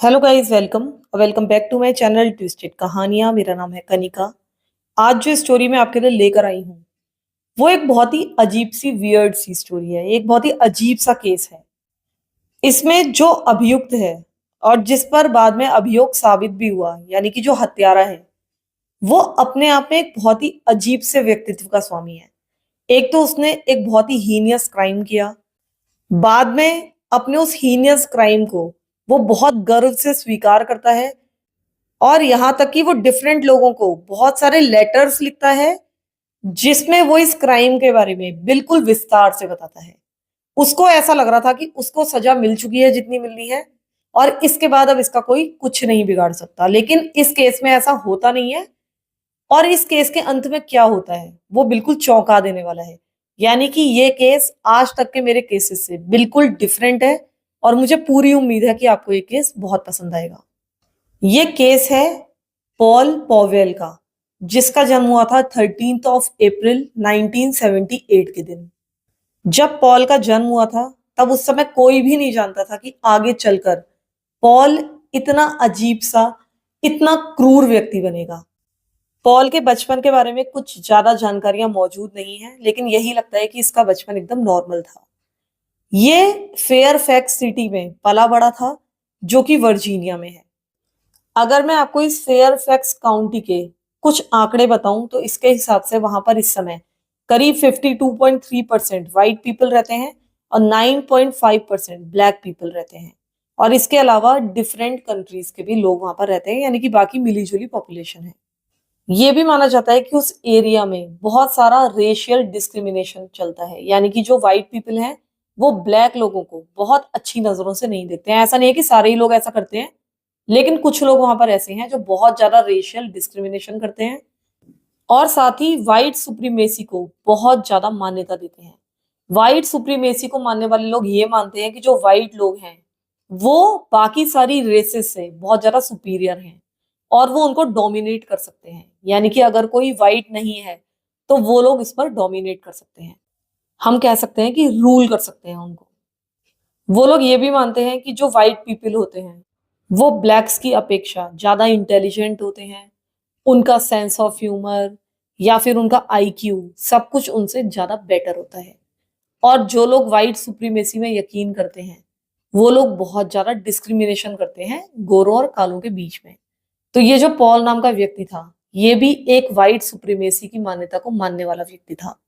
Hello guys, welcome welcome back to my channel twisted कहानियां। मेरा नाम है कनिका। आज जो स्टोरी मैं आपके लिए लेकर आई हूँ वो एक बहुत ही अजीब सी वियर्ड सी स्टोरी है। एक बहुत ही अजीब सा केस है। इसमें जो अभियुक्त है और जिस पर बाद में अभियोग साबित भी हुआ, यानी कि जो हत्यारा है, वो अपने आप में एक बहुत ही अजीब से व्यक्तित्व का स्वामी है। एक तो उसने एक बहुत ही हीनियस क्राइम किया, बाद में अपने उस हीनियस क्राइम को वो बहुत गर्व से स्वीकार करता है और यहां तक कि वो डिफरेंट लोगों को बहुत सारे लेटर्स लिखता है जिसमें वो इस क्राइम के बारे में बिल्कुल विस्तार से बताता है। उसको ऐसा लग रहा था कि उसको सजा मिल चुकी है जितनी मिलनी है, और इसके बाद अब इसका कोई कुछ नहीं बिगाड़ सकता। लेकिन इस केस में ऐसा होता नहीं है। और इस केस के अंत में क्या होता है वो बिल्कुल चौंका देने वाला है। यानी कि ये केस आज तक के मेरे केसेस से बिल्कुल डिफरेंट है और मुझे पूरी उम्मीद है कि आपको ये केस बहुत पसंद आएगा। ये केस है पॉल पॉवेल का, जिसका जन्म हुआ था 13 अप्रैल 1978 के दिन। जब पॉल का जन्म हुआ था तब उस समय कोई भी नहीं जानता था कि आगे चलकर पॉल इतना अजीब सा, इतना क्रूर व्यक्ति बनेगा। पॉल के बचपन के बारे में कुछ ज्यादा जानकारियां मौजूद नहीं है, लेकिन यही लगता है कि इसका बचपन एकदम नॉर्मल था। ये फेयरफैक्स सिटी में पला बड़ा था, जो कि वर्जीनिया में है। अगर मैं आपको इस फेयरफैक्स काउंटी के कुछ आंकड़े बताऊं तो इसके हिसाब से वहां पर इस समय करीब 52.3% व्हाइट पीपल रहते हैं और 9.5% ब्लैक पीपल रहते हैं। और इसके अलावा डिफरेंट कंट्रीज के भी लोग वहां पर रहते हैं, यानी कि बाकी मिली जुली पॉपुलेशन है। ये भी माना जाता है कि उस एरिया में बहुत सारा रेशियल डिस्क्रिमिनेशन चलता है, यानी कि जो व्हाइट पीपल हैं वो ब्लैक लोगों को बहुत अच्छी नजरों से नहीं देखते हैं। ऐसा नहीं है कि सारे ही लोग ऐसा करते हैं, लेकिन कुछ लोग वहां पर ऐसे हैं जो बहुत ज्यादा रेशियल डिस्क्रिमिनेशन करते हैं और साथ ही व्हाइट सुप्रीमेसी को बहुत ज्यादा मान्यता देते हैं। व्हाइट सुप्रीमेसी को मानने वाले लोग ये मानते हैं कि जो व्हाइट लोग हैं वो बाकी सारी रेसेस से बहुत ज्यादा सुपीरियर हैं और वो उनको डोमिनेट कर सकते हैं। यानी कि अगर कोई व्हाइट नहीं है तो वो लोग इस पर डोमिनेट कर सकते हैं। हम कह सकते हैं कि रूल कर सकते हैं उनको। वो लोग ये भी मानते हैं कि जो व्हाइट पीपल होते हैं वो ब्लैक्स की अपेक्षा ज्यादा इंटेलिजेंट होते हैं। उनका सेंस ऑफ ह्यूमर या फिर उनका आईक्यू सब कुछ उनसे ज्यादा बेटर होता है। और जो लोग व्हाइट सुप्रीमेसी में यकीन करते हैं वो लोग बहुत ज्यादा डिस्क्रिमिनेशन करते हैं गोरों और कालों के बीच में। तो ये जो पॉल नाम का व्यक्ति था ये भी एक व्हाइट सुप्रीमेसी की मान्यता को मानने वाला व्यक्ति था।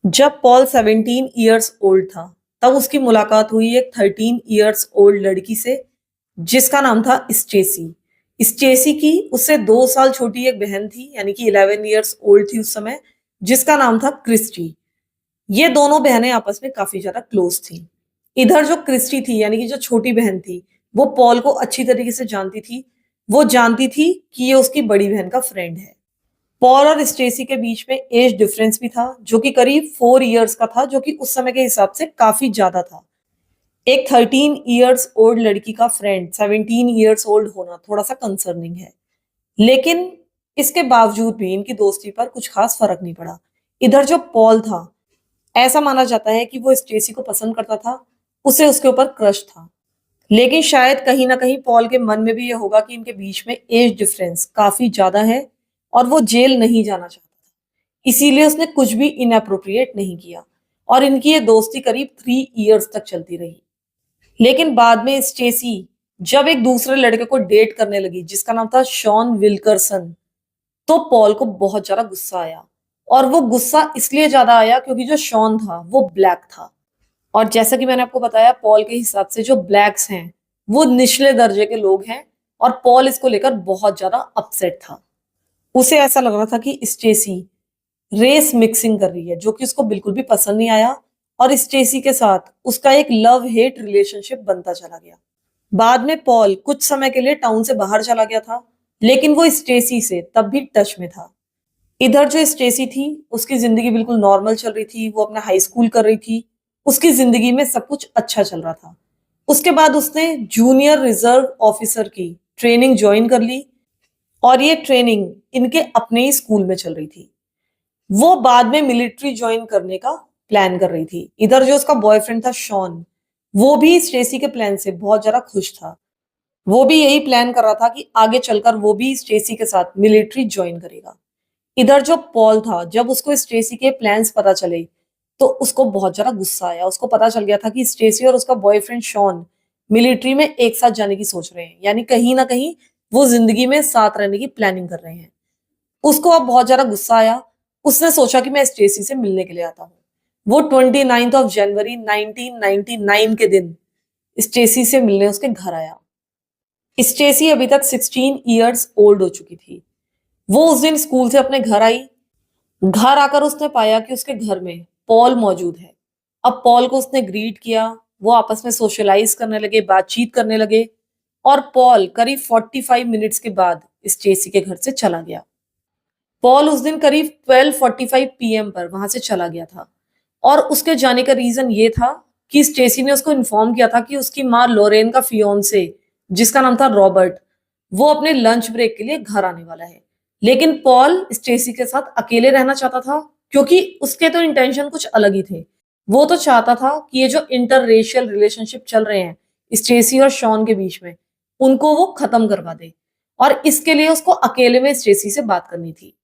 जब पॉल 17 ईयर्स ओल्ड था तब उसकी मुलाकात हुई एक 13 ईयर्स ओल्ड लड़की से जिसका नाम था स्टेसी। स्टेसी की उससे 2 साल छोटी एक बहन थी, यानी कि 11 ईयर्स ओल्ड थी उस समय, जिसका नाम था क्रिस्टी। ये दोनों बहनें आपस में काफी ज्यादा क्लोज थी। इधर जो क्रिस्टी थी, यानी कि जो छोटी बहन थी, वो पॉल को अच्छी तरीके से जानती थी। वो जानती थी कि ये उसकी बड़ी बहन का फ्रेंड है। पॉल और स्टेसी के बीच में एज डिफरेंस भी था जो कि करीब 4 ईयर्स का था, जो कि उस समय के हिसाब से काफी ज्यादा था। एक 13 ईयर्स ओल्ड लड़की का फ्रेंड 17 ईयर्स ओल्ड होना थोड़ा सा कंसर्निंग है। लेकिन इसके बावजूद भी इनकी दोस्ती पर कुछ खास फर्क नहीं पड़ा। इधर जो पॉल था, ऐसा माना जाता है कि वो स्टेसी को पसंद करता था, उसे उसके ऊपर क्रश था। लेकिन शायद कहीं ना कहीं पॉल के मन में भी ये होगा कि इनके बीच में एज डिफरेंस काफी ज्यादा है और वो जेल नहीं जाना चाहता था, इसीलिए उसने कुछ भी इनअप्रोप्रिएट नहीं किया। और इनकी ये दोस्ती करीब 3 ईयर्स तक चलती रही। लेकिन बाद में स्टेसी जब एक दूसरे लड़के को डेट करने लगी जिसका नाम था शॉन विल्करसन, तो पॉल को बहुत ज्यादा गुस्सा आया। और वो गुस्सा इसलिए ज्यादा आया क्योंकि जो शॉन था वो ब्लैक था। और जैसा कि मैंने आपको बताया, पॉल के हिसाब से जो ब्लैक्स हैं वो निचले दर्जे के लोग हैं और पॉल इसको लेकर बहुत ज्यादा अपसेट था। उसे ऐसा लग रहा था कि स्टेसी रेस मिक्सिंग कर रही है, जो कि उसको बिल्कुल भी पसंद नहीं आया। और स्टेसी के साथ उसका एक लव हेट रिलेशनशिप बनता चला गया। बाद में पॉल कुछ समय के लिए टाउन से बाहर चला गया था, लेकिन वो स्टेसी से तब भी टच में था। इधर जो स्टेसी थी उसकी जिंदगी बिल्कुल नॉर्मल चल रही थी। वो अपना हाई स्कूल कर रही थी, उसकी जिंदगी में सब कुछ अच्छा चल रहा था। उसके बाद उसने जूनियर रिजर्व ऑफिसर की ट्रेनिंग ज्वाइन कर ली और ये ट्रेनिंग इनके अपने ही स्कूल में चल रही थी। वो बाद में मिलिट्री ज्वाइन करने का प्लान कर रही थी। इधर जो उसका बॉयफ्रेंड था शॉन, वो भी स्टेसी के प्लान से बहुत ज्यादा खुश था। वो भी यही प्लान कर रहा था कि आगे चलकर वो भी स्टेसी के साथ मिलिट्री ज्वाइन करेगा। इधर जो पॉल था, जब उसको स्टेसी के प्लान्स पता चले, तो उसको बहुत ज़्यादा गुस्सा आया। उसको पता चल गया था कि स्टेसी और उसका बॉयफ्रेंड शॉन मिलिट्री में एक साथ जाने की सोच रहे हैं, यानी कहीं न कहीं वो ज़िंदगी में साथ रहने की प्लानिंग कर रहे हैं। उसको अब बहुत ज़्यादा गुस्सा आया। उसने सोचा कि मैं स्टेसी से मिलने के लिए आता हूँ। वो 29th ऑफ जनवरी 1999 के दिन स्टेसी से मिलने उसके घर आया। स्टेसी अभी तक 16 इयर्स ओल्ड हो चुकी थी। वो उस दिन स्कूल से अपने घर आई। घर आकर उसने पाया कि उसके घर में पॉल मौजूद है। अब पॉल को उसने ग्रीट किया। वो आपस में सोशलाइज करने लगे, बातचीत करने लगे और पॉल करीब 45 मिनट्स के बाद स्टेसी के घर से चला गया। पॉल उस दिन करीब 12:45 पीएम पर वहां से चला गया था और उसके जाने का रीजन ये था कि स्टेसी ने उसको इन्फॉर्म किया था कि उसकी माँ लोरेन का फियोंसे, जिसका नाम था रॉबर्ट, वो अपने लंच ब्रेक के लिए घर आने वाला है। लेकिन पॉल स्टेसी के साथ अकेले रहना चाहता था, क्योंकि उसके तो इंटेंशन कुछ अलग ही थे। वो तो चाहता था कि ये जो इंटर रेशियल रिलेशनशिप चल रहे हैं स्टेसी और शॉन के बीच में, उनको वो खत्म करवा दे और इसके लिए उसको अकेले में स्टेसी से बात करनी थी।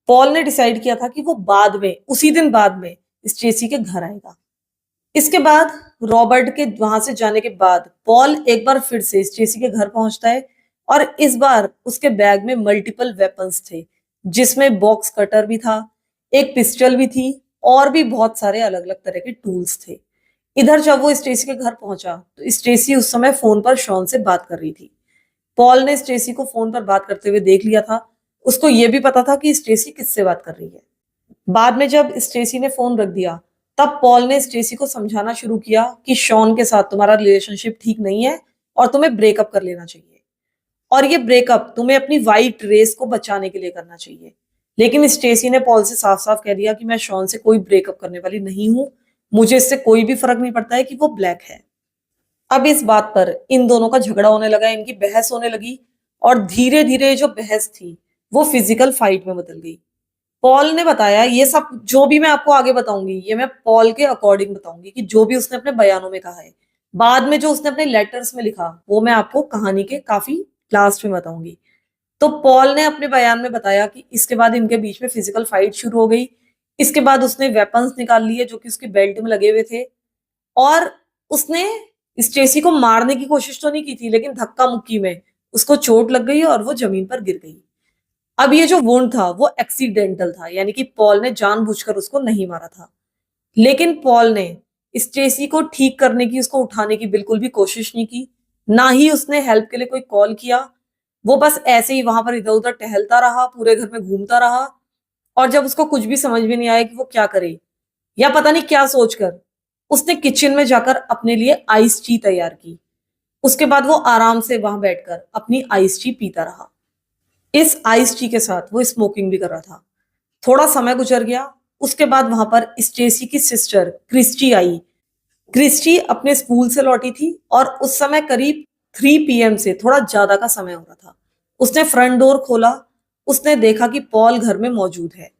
पॉल ने डिसाइड किया था कि वो बाद में, उसी दिन बाद में स्टेसी के घर आएगा। इसके बाद रॉबर्ट के वहां से जाने के बाद पॉल एक बार फिर से स्टेसी के घर पहुंचता है और इस बार उसके बैग में मल्टीपल वेपन्स थे, जिसमें बॉक्स कटर भी था, एक पिस्टल भी थी और भी बहुत सारे अलग अलग तरह के टूल्स थे। इधर जब वो स्टेसी के घर पहुंचा तो स्टेसी उस समय फोन पर शॉन से बात कर रही थी। पॉल ने स्टेसी को फोन पर बात करते हुए देख लिया था। उसको यह भी पता था कि स्टेसी किससे बात कर रही है। बाद में जब स्टेसी ने फोन रख दिया, तब पॉल ने स्टेसी को समझाना शुरू किया कि शॉन के साथ तुम्हारा रिलेशनशिप ठीक नहीं है और तुम्हें ब्रेकअप कर लेना चाहिए। और ये ब्रेकअप तुम्हें अपनी वाइट रेस को बचाने के लिए करना चाहिए। लेकिन स्टेसी ने पॉल से साफ साफ कह दिया कि मैं शॉन से कोई ब्रेकअप करने वाली नहीं हूं। मुझे इससे कोई भी फर्क नहीं पड़ता है कि वो ब्लैक है। अब इस बात पर इन दोनों का झगड़ा होने लगा, इनकी बहस होने लगी और धीरे धीरे जो बहस थी वो फिजिकल फाइट में बदल गई। पॉल ने बताया, ये सब जो भी मैं आपको आगे बताऊंगी ये मैं पॉल के अकॉर्डिंग बताऊंगी कि जो भी उसने अपने बयानों में कहा है। बाद में जो उसने अपने लेटर्स में लिखा वो मैं आपको कहानी के काफी लास्ट में बताऊंगी। तो पॉल ने अपने बयान में बताया कि इसके बाद इनके बीच में फिजिकल फाइट शुरू हो गई। इसके बाद उसने वेपन्स निकाल लिए जो कि उसके बेल्ट में लगे हुए थे और उसने स्टेसी को मारने की कोशिश तो नहीं की थी, लेकिन धक्का मुक्की में उसको चोट लग गई और वो जमीन पर गिर गई। अब ये जो वुंड था वो एक्सीडेंटल था, यानी कि पॉल ने जानबूझकर उसको नहीं मारा था। लेकिन पॉल ने स्टेसी को ठीक करने की, उसको उठाने की बिल्कुल भी कोशिश नहीं की। ना ही उसने हेल्प के लिए कोई कॉल किया। वो बस ऐसे ही वहां पर इधर उधर टहलता रहा, पूरे घर में घूमता रहा और जब उसको कुछ भी समझ में नहीं आया कि वो क्या करे या पता नहीं क्या सोचकर, उसने किचन में जाकर अपने लिए आइस टी तैयार की। उसके बाद वो आराम से वहां बैठकर अपनी आइस टी पीता रहा। इस आइस टी के साथ वो स्मोकिंग भी कर रहा था। थोड़ा समय गुजर गया। उसके बाद वहां पर स्टेसी की सिस्टर क्रिस्टी आई। क्रिस्टी अपने स्कूल से लौटी थी और उस समय करीब 3 पीएम से थोड़ा ज्यादा का समय हो रहा था। उसने फ्रंट डोर खोला। उसने देखा कि पॉल घर में मौजूद है।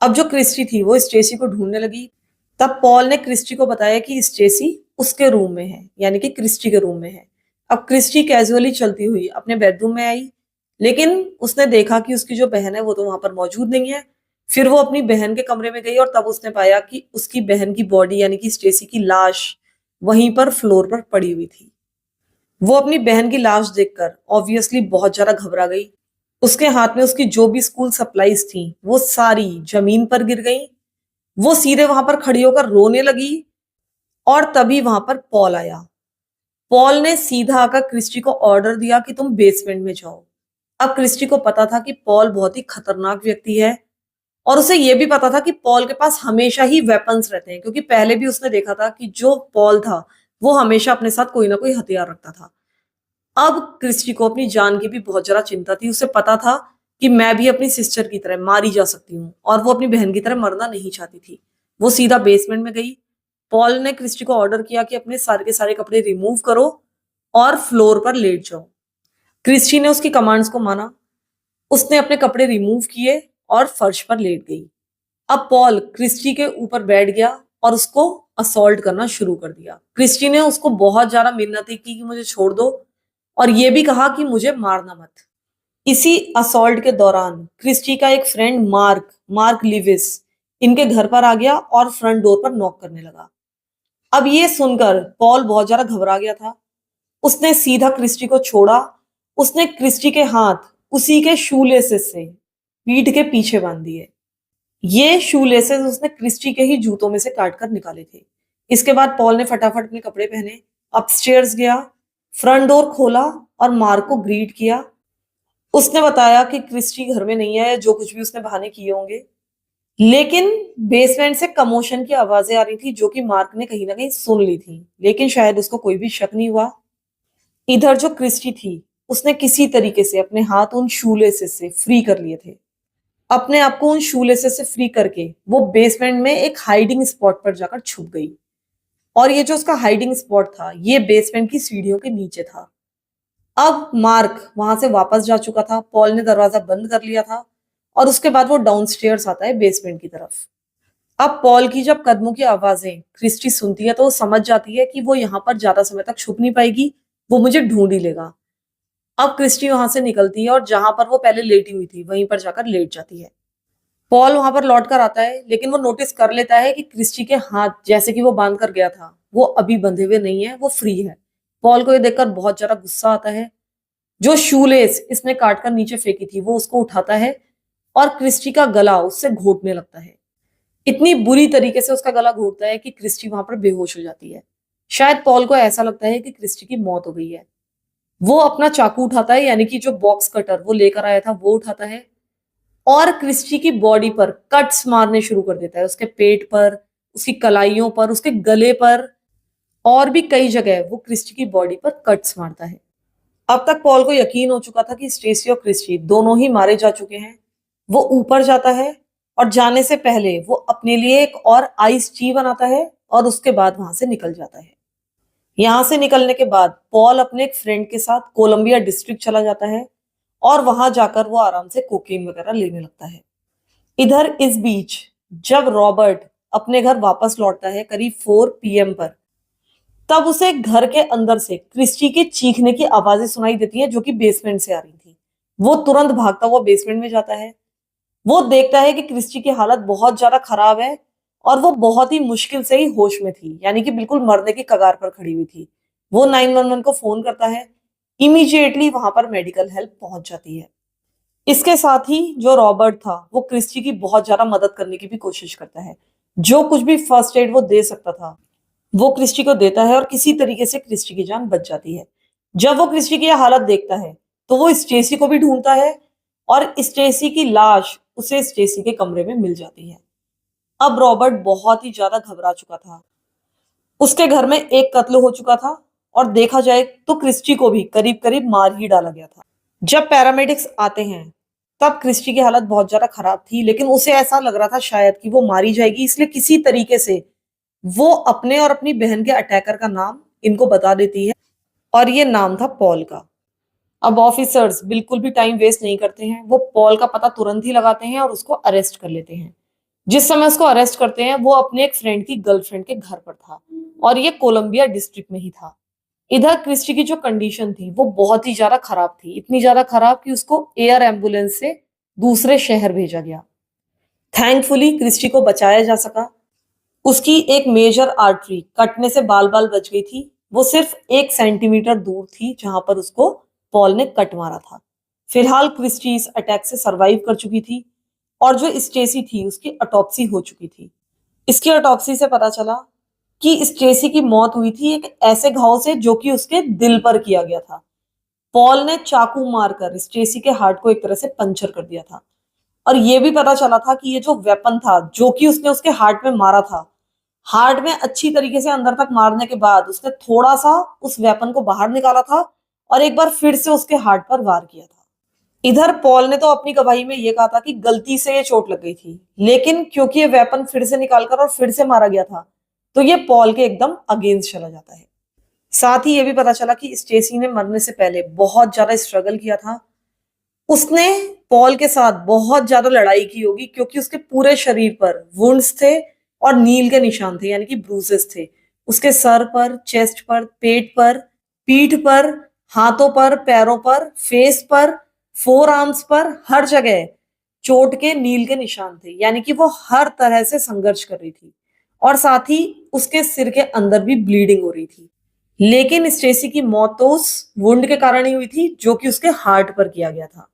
अब जो क्रिस्टी थी वो स्टेसी को ढूंढने लगी। तब पॉल ने क्रिस्टी को बताया कि स्टेसी उसके रूम में है, यानी कि क्रिस्टी के रूम में है। अब क्रिस्टी कैजुअली चलती हुई अपने बेडरूम में आई, लेकिन उसने देखा कि उसकी जो बहन है वो तो वहां पर मौजूद नहीं है। फिर वो अपनी बहन के कमरे में गई और तब उसने पाया कि उसकी बहन की बॉडी, यानी कि स्टेसी की लाश, वहीं पर फ्लोर पर पड़ी हुई थी। वो अपनी बहन की लाश देखकर ऑब्वियसली बहुत ज्यादा घबरा गई। उसके हाथ में उसकी जो भी स्कूल सप्लाईज थी वो सारी जमीन पर गिर गई। वो सीधे वहां पर खड़ी होकर रोने लगी और तभी वहां पर पॉल आया। पॉल ने सीधा आकर क्रिस्टी को ऑर्डर दिया कि तुम बेसमेंट में जाओ। अब क्रिस्टी को पता था कि पॉल बहुत ही खतरनाक व्यक्ति है और उसे यह भी पता था कि पॉल के पास हमेशा ही वेपन्स रहते हैं, क्योंकि पहले भी उसने देखा था कि जो पॉल था वो हमेशा अपने साथ कोई ना कोई हथियार रखता था। अब क्रिस्टी को अपनी जान की भी बहुत ज्यादा चिंता थी। उसे पता था कि मैं भी अपनी सिस्टर की तरह मारी जा सकती हूँ और वो अपनी बहन की तरह मरना नहीं चाहती थी। वो सीधा बेसमेंट में गई। पॉल ने क्रिस्टी को ऑर्डर किया कि अपने सारे के सारे कपड़े रिमूव करो और फ्लोर पर लेट जाओ। क्रिस्टी ने उसकी कमांड्स को माना। उसने अपने कपड़े रिमूव किए और फर्श पर लेट गई। अब पॉल क्रिस्टी के ऊपर बैठ गया और उसको असॉल्ट करना शुरू कर दिया। क्रिस्टी ने उसको बहुत ज्यादा मिन्नतें की कि मुझे छोड़ दो और ये भी कहा कि मुझे मारना मत। इसी असॉल्ट के दौरान क्रिस्टी का एक फ्रेंड मार्क मार्क लिविस इनके घर पर आ गया और फ्रंट डोर पर नॉक करने लगा। अब ये सुनकर पॉल बहुत ज्यादा घबरा गया था। उसने सीधा क्रिस्टी को छोड़ा। उसने क्रिस्टी के हाथ उसी के शू लेसेस से पीठ के पीछे बांध दिए। ये शू लेसेस उसने क्रिस्टी के ही जूतों में से काट कर निकाले थे। इसके बाद पॉल ने फटाफट अपने कपड़े पहने, अपस्टेयर्स गया, फ्रंट डोर खोला और मार्क को ग्रीट किया। उसने बताया कि क्रिस्टी घर में नहीं है, जो कुछ भी उसने बहाने किए होंगे। लेकिन बेसमेंट से कमोशन की आवाजें आ रही थी जो कि मार्क ने कहीं ना कहीं सुन ली थी, लेकिन शायद उसको कोई भी शक नहीं हुआ। इधर जो क्रिस्टी थी उसने किसी तरीके से अपने हाथ उन शूलेसेस से फ्री कर लिए थे। अपने आप को उन शूलेसेस से फ्री करके वो बेसमेंट में एक हाइडिंग स्पॉट पर जाकर छुप गई। और ये जो उसका हाइडिंग स्पॉट था ये बेसमेंट की सीढ़ियों के नीचे था। अब मार्क वहां से वापस जा चुका था। पॉल ने दरवाजा बंद कर लिया था और उसके बाद वो डाउनस्टेयर्स आता है बेसमेंट की तरफ। अब पॉल की जब कदमों की आवाजें क्रिस्टी सुनती है तो वो समझ जाती है कि वो यहाँ पर ज्यादा समय तक छुप नहीं पाएगी, वो मुझे ढूंढ ही लेगा। अब क्रिस्टी वहां से निकलती है और जहां पर वो पहले लेटी हुई थी वहीं पर जाकर लेट जाती है। पॉल वहां पर लौट कर आता है, लेकिन वो नोटिस कर लेता है कि क्रिस्टी के हाथ जैसे कि वो बांध कर गया था वो अभी बंधे हुए नहीं है, वो फ्री है। पॉल को ये देखकर बहुत ज्यादा गुस्सा आता है। जो शूलेस इसने काट कर नीचे फेंकी थी वो उसको उठाता है और क्रिस्टी का गला उससे घोटने लगता है। इतनी बुरी तरीके से उसका गला घोटता है कि क्रिस्टी वहां पर बेहोश हो जाती है। शायद पॉल को ऐसा लगता है कि क्रिस्टी की मौत हो गई है। वो अपना चाकू उठाता है, यानी कि जो बॉक्स कटर वो लेकर आया था वो उठाता है और क्रिस्टी की बॉडी पर कट्स मारने शुरू कर देता है। उसके पेट पर, उसकी कलाइयों पर, उसके गले पर और भी कई जगह वो क्रिस्टी की बॉडी पर कट्स मारता है। अब तक पॉल को यकीन हो चुका था कि स्टेसी और क्रिस्टी दोनों ही मारे जा चुके हैं। वो ऊपर जाता है और जाने से पहले वो अपने लिए एक और आइस टी बनाता है और उसके बाद वहां से निकल जाता है। यहां से निकलने के बाद पॉल अपने एक फ्रेंड के साथ कोलंबिया डिस्ट्रिक्ट चला जाता है और वहां जाकर वो आराम से कोकीन वगैरह लेने लगता है। इधर इस बीच जब रॉबर्ट अपने घर वापस लौटता है करीब 4 PM पर, तब उसे घर के अंदर से क्रिस्टी के चीखने की आवाजें सुनाई देती हैं जो कि बेसमेंट से आ रही थी। वो तुरंत भागता हुआ बेसमेंट में जाता है। वो देखता है कि क्रिस्टी की हालत बहुत ज्यादा खराब है और वो बहुत ही मुश्किल से ही होश में थी, यानी कि बिल्कुल मरने की कगार पर खड़ी हुई थी। वो 911 को फोन करता है। इमीडिएटली वहां पर मेडिकल हेल्प पहुंच जाती है। इसके साथ ही जो रॉबर्ट था वो क्रिस्टी की बहुत ज्यादा मदद करने की भी कोशिश करता है। जो कुछ भी फर्स्ट एड वो दे सकता था वो क्रिस्टी को देता है और किसी तरीके से क्रिस्टी की जान बच जाती है। जब वो क्रिस्टी की यह हालत देखता है तो वो स्टेसी को भी ढूंढता है और स्टेसी की लाश उसे स्टेसी के कमरे में मिल जाती है। अब रॉबर्ट बहुत ही ज्यादा घबरा चुका था। उसके घर में एक कत्ल हो चुका था और देखा जाए तो क्रिस्टी को भी करीब करीब मार ही डाला गया था। जब पैरामेडिक्स आते हैं तब क्रिस्टी की हालत बहुत ज्यादा खराब थी, लेकिन उसे ऐसा लग रहा था शायद कि वो मारी जाएगी, इसलिए किसी तरीके से वो अपने और अपनी बहन के अटैकर का नाम इनको बता देती है और ये नाम था पॉल का। अब ऑफिसर्स बिल्कुल भी टाइम वेस्ट नहीं करते हैं। वो पॉल का पता तुरंत ही लगाते हैं और उसको अरेस्ट कर लेते हैं। जिस समय उसको अरेस्ट करते हैं वो अपने एक फ्रेंड की गर्लफ्रेंड के घर पर था और ये कोलंबिया डिस्ट्रिक्ट में ही था। इधर क्रिस्टी की जो कंडीशन थी वो बहुत ही ज्यादा खराब थी, इतनी ज्यादा खराब कि उसको एयर एम्बुलेंस से दूसरे शहर भेजा गया। थैंकफुली क्रिस्टी को बचाया जा सका। उसकी एक मेजर आर्टरी कटने से बाल बाल बच गई थी। वो सिर्फ 1 सेंटीमीटर दूर थी जहां पर उसको पॉल ने कट मारा था। फिलहाल क्रिस्टी इस अटैक से सरवाइव कर चुकी थी और जो स्टेसी थी उसकी ऑटोप्सी हो चुकी थी। इसकी ऑटोप्सी से पता चला कि स्टेसी की मौत हुई थी एक ऐसे घाव से जो कि उसके दिल पर किया गया था। पॉल ने चाकू मारकर स्टेसी के हार्ट को एक तरह से पंचर कर दिया था और यह भी पता चला था कि ये जो वेपन था जो कि उसने उसके हार्ट में मारा था, हार्ट में अच्छी तरीके से अंदर तक मारने के बाद उसने थोड़ा सा उस वेपन को बाहर निकाला था और एक बार फिर से उसके हार्ट पर वार किया था। इधर पॉल ने तो अपनी गवाही में यह कहा था कि गलती से ये चोट लग गई थी, लेकिन क्योंकि ये वेपन फिर से निकालकर और फिर से मारा गया था तो ये पॉल के एकदम अगेंस्ट चला जाता है। साथ ही ये भी पता चला कि स्टेसी ने मरने से पहले बहुत ज्यादा स्ट्रगल किया था। उसने पॉल के साथ बहुत ज्यादा लड़ाई की होगी क्योंकि उसके पूरे शरीर पर वुंड्स थे और नील के निशान थे, यानी कि ब्रूसेस थे। उसके सर पर, चेस्ट पर, पेट पर, पीठ पर, हाथों पर, पैरों पर, फेस पर, फोर आर्म्स पर, हर जगह चोट के नील के निशान थे। यानी कि वो हर तरह से संघर्ष कर रही थी और साथ ही उसके सिर के अंदर भी ब्लीडिंग हो रही थी। लेकिन स्टेसी की मौत तो उस वुंड के कारण ही हुई थी जो कि उसके हार्ट पर किया गया था।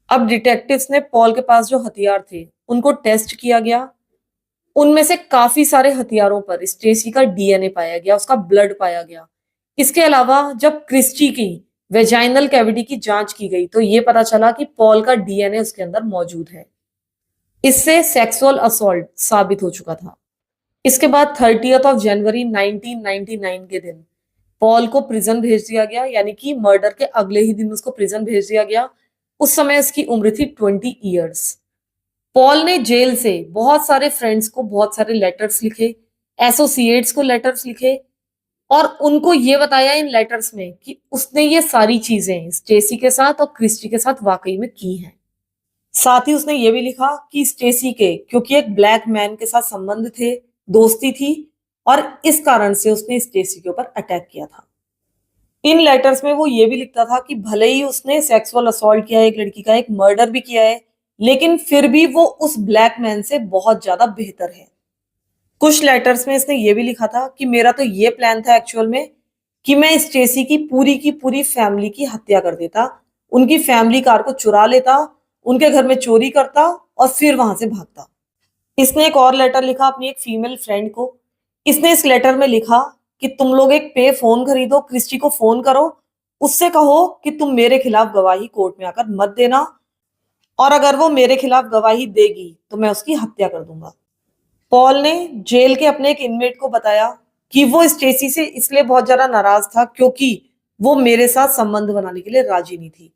अब डिटेक्टिव्स ने पॉल के पास जो हथियार थे उनको टेस्ट किया गया। उनमें से काफी सारे हथियारों पर स्टेसी का डीएनए पाया गया, उसका ब्लड पाया गया। इसके अलावा जब क्रिस्टी की वेजाइनल कैविटी की जांच की गई तो ये पता चला कि पॉल का डीएनए उसके अंदर मौजूद है। इससे सेक्सुअल असॉल्ट साबित हो चुका था। इसके बाद 30 जनवरी 1999 के दिन पॉल को प्रिजन भेज दिया गया, यानी कि मर्डर के अगले ही दिन उसको प्रिजन भेज दिया गया। उस समय उसकी उम्र थी 20 ईयर्स। पॉल ने जेल से बहुत सारे फ्रेंड्स को बहुत सारे लेटर्स लिखे, एसोसिएट्स को लेटर्स लिखे और उनको ये बताया इन लेटर्स में कि उसने ये सारी चीजें स्टेसी के साथ और क्रिस्टी के साथ वाकई में की हैं। साथ ही उसने ये भी लिखा कि स्टेसी के क्योंकि एक ब्लैक मैन के साथ संबंध थे, दोस्ती थी और इस कारण से उसने स्टेसी के ऊपर अटैक किया था। इन लेटर्स में वो ये भी लिखता था कि भले ही उसने सेक्सुअल असॉल्ट किया है एक लड़की का, एक मर्डर भी किया है, लेकिन फिर भी वो उस ब्लैक मैन से बहुत ज्यादा बेहतर है। कुछ लेटर्स में इसने ये भी लिखा था कि मेरा तो ये प्लान था एक्चुअल में कि मैं स्टेसी की पूरी फैमिली की हत्या कर देता, उनकी फैमिली कार को चुरा लेता, उनके घर में चोरी करता और फिर वहां से भागता। इसने एक और लेटर लिखा अपनी एक फीमेल फ्रेंड को। इसने इस लेटर में लिखा कि तुम लोग एक पे फोन खरीदो, क्रिस्टी को फोन करो, उससे कहो कि तुम मेरे खिलाफ गवाही कोर्ट में आकर मत देना और अगर वो मेरे खिलाफ गवाही देगी तो मैं उसकी हत्या कर दूंगा। पॉल ने जेल के अपने एक इनमेट को बताया कि वो स्टेसी से इसलिए बहुत ज्यादा नाराज था क्योंकि वो मेरे साथ संबंध बनाने के लिए राजी नहीं थी।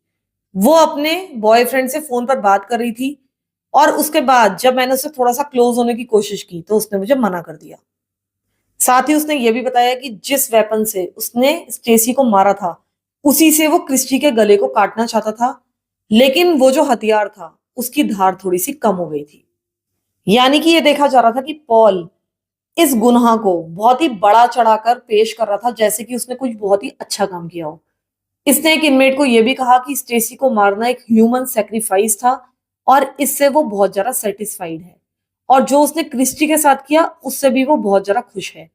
वो अपने बॉयफ्रेंड से फोन पर बात कर रही थी और उसके बाद जब मैंने उससे थोड़ा सा क्लोज होने की कोशिश की तो उसने मुझे मना कर दिया। साथ ही उसने ये भी बताया कि जिस वेपन से उसने स्टेसी को मारा था उसी से वो क्रिस्टी के गले को काटना चाहता था, लेकिन वो जो हथियार था उसकी धार थोड़ी सी कम हो गई थी। यानी कि ये देखा जा रहा था कि पॉल इस गुनाह को बहुत ही बड़ा चढ़ाकर पेश कर रहा था, जैसे कि उसने कुछ बहुत ही अच्छा काम किया हो। इसने एक इनमेट को यह भी कहा कि स्टेसी को मारना एक ह्यूमन सेक्रीफाइस था और इससे वो बहुत ज्यादा सेटिस्फाइड है और जो उसने क्रिस्टी के साथ किया उससे भी वो बहुत ज्यादा खुश है।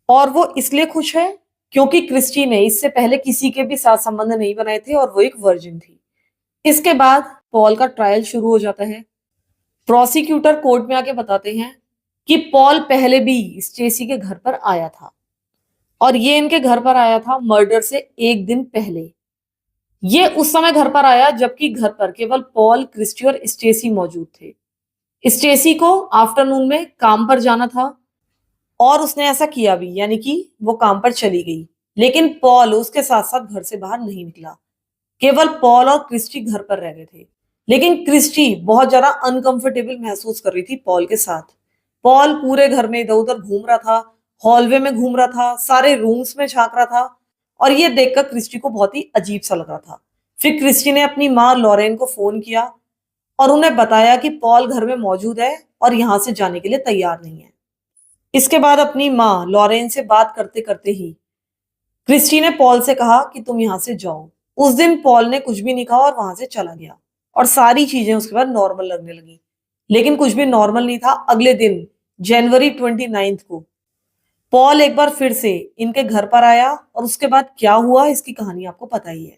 और वो इसलिए खुश है क्योंकि क्रिस्टी ने इससे पहले किसी के भी साथ संबंध नहीं बनाए थे और वो एक वर्जिन थी। इसके बाद पॉल का ट्रायल शुरू हो जाता है। प्रोसिक्यूटर कोर्ट में आके बताते हैं कि पॉल पहले भी स्टेसी के घर पर आया था और ये इनके घर पर आया था मर्डर से एक दिन पहले। ये उस समय घर पर आया जबकि घर पर केवल पॉल, क्रिस्टी और स्टेसी मौजूद थे। स्टेसी को आफ्टरनून में काम पर जाना था और उसने ऐसा किया भी, यानी कि वो काम पर चली गई, लेकिन पॉल उसके साथ साथ घर से बाहर नहीं निकला। केवल पॉल और क्रिस्टी घर पर रह गए थे। लेकिन क्रिस्टी बहुत ज्यादा अनकंफर्टेबल महसूस कर रही थी पॉल के साथ। पॉल पूरे घर में इधर उधर घूम रहा था, हॉलवे में घूम रहा था, सारे रूम्स में झांक रहा था और ये देखकर क्रिस्टी को बहुत ही अजीब सा लग रहा था। फिर क्रिस्टी ने अपनी माँ लॉरेन को फोन किया और उन्हें बताया कि पॉल घर में मौजूद है और यहाँ से जाने के लिए तैयार नहीं है। इसके बाद अपनी माँ लॉरेन से बात करते करते ही क्रिस्टी ने पॉल से कहा कि तुम यहाँ से जाओ। उस दिन पॉल ने कुछ भी नहीं कहा और वहां से चला गया और सारी चीजें उसके बाद नॉर्मल लगने लगी। लेकिन कुछ भी नॉर्मल नहीं था। अगले दिन जनवरी 29 को पॉल एक बार फिर से इनके घर पर आया और उसके बाद क्या हुआ इसकी कहानी आपको पता ही है।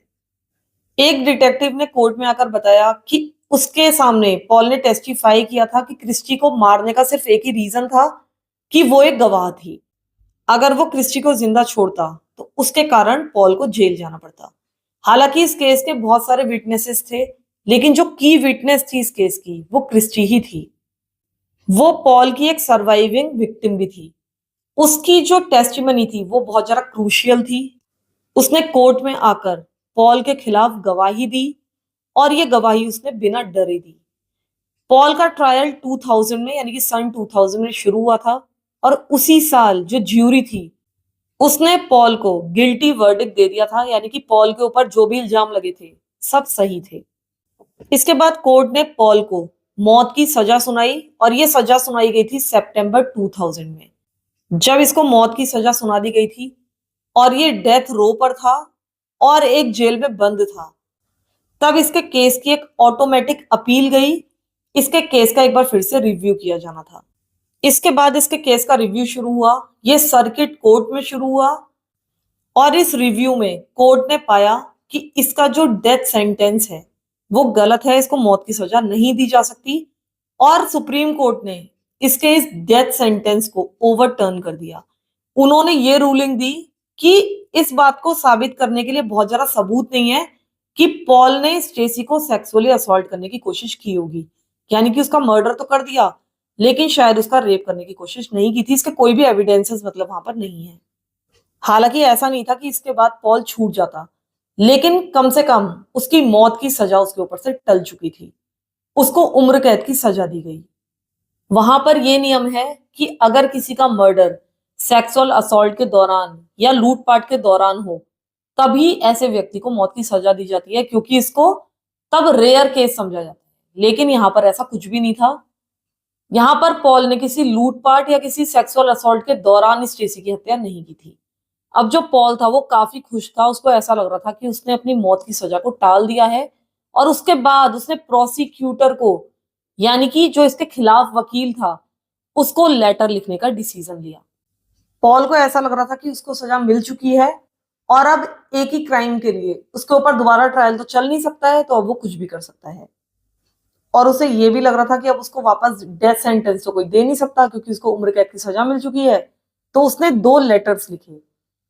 एक डिटेक्टिव ने कोर्ट में आकर बताया कि उसके सामने पॉल ने टेस्टिफाई किया था कि क्रिस्टी को मारने का सिर्फ एक ही रीजन था कि वो एक गवाह थी। अगर वो क्रिस्टी को जिंदा छोड़ता तो उसके कारण पॉल को जेल जाना पड़ता। हालांकि इस केस के बहुत सारे विटनेसेस थे, लेकिन जो की विटनेस थी इस केस की वो क्रिस्टी ही थी। वो पॉल की एक सर्वाइविंग विक्टिम भी थी। उसकी जो टेस्टिमनी थी वो बहुत ज्यादा क्रूशियल थी। उसने कोर्ट में आकर पॉल के खिलाफ गवाही दी और ये गवाही उसने बिना डरे दी। पॉल का ट्रायल 2000 में यानी कि सन 2000 में शुरू हुआ था और उसी साल जो ज्यूरी थी उसने पॉल को गिल्टी वर्डिक्ट दे दिया था, यानी कि पॉल के ऊपर जो भी इल्जाम लगे थे सब सही थे। इसके बाद कोर्ट ने पॉल को मौत की सजा सुनाई और ये सजा सुनाई गई थी सितंबर 2000 में। जब इसको मौत की सजा सुना दी गई थी और ये डेथ रो पर था और एक जेल में बंद था। तब इसके केस की एक ऑटोमेटिक अपील गई। इसके केस का एक बार फिर से रिव्यू किया जाना था। इसके बाद इसके केस का रिव्यू शुरू हुआ। ये सर्किट कोर्ट में शुरू हुआ और इस रिव्यू में कोर्ट ने पाया कि इसका जो डेथ सेंटेंस है वो गलत है, इसको मौत की सजा नहीं दी जा सकती। और सुप्रीम कोर्ट ने इसके इस डेथ सेंटेंस को ओवरटर्न कर दिया। उन्होंने ये रूलिंग दी कि इस बात को साबित करने के लिए बहुत ज्यादा सबूत नहीं है कि पॉल ने स्टेसी को सेक्सुअली असॉल्ट करने की कोशिश की होगी, यानी कि उसका मर्डर तो कर दिया लेकिन शायद उसका रेप करने की कोशिश नहीं की थी। इसके कोई भी एविडेंसेस मतलब वहां पर नहीं है। हालांकि ऐसा नहीं था कि इसके बाद पॉल छूट जाता, लेकिन कम से कम उसकी मौत की सजा उसके ऊपर से टल चुकी थी। उसको उम्र कैद की सजा दी गई। वहां पर यह नियम है कि अगर किसी का मर्डर सेक्सुअल असॉल्ट के दौरान या लूटपाट के दौरान हो तभी ऐसे व्यक्ति को मौत की सजा दी जाती है, क्योंकि इसको तब रेयर केस समझा जाता है। लेकिन यहाँ पर ऐसा कुछ भी नहीं था। यहाँ पर पॉल ने किसी लूटपाट या किसी सेक्सुअल असॉल्ट के दौरान स्टेसी की हत्या नहीं की थी। अब जो पॉल था वो काफी खुश था। उसको ऐसा लग रहा था कि उसने अपनी मौत की सजा को टाल दिया है। और उसके बाद उसने प्रोसिक्यूटर को, यानी कि जो इसके खिलाफ वकील था, उसको लेटर लिखने का डिसीजन लिया। पॉल को ऐसा लग रहा था कि उसको सजा मिल चुकी है और अब एक ही क्राइम के लिए उसके ऊपर दोबारा ट्रायल तो चल नहीं सकता है, तो अब वो कुछ भी कर सकता है। और उसे ये भी लग रहा था कि अब उसको वापस डेथ सेंटेंस तो कोई दे नहीं सकता, क्योंकि उसको उम्र कैद की सजा मिल चुकी है। तो उसने 2 लेटर्स लिखे।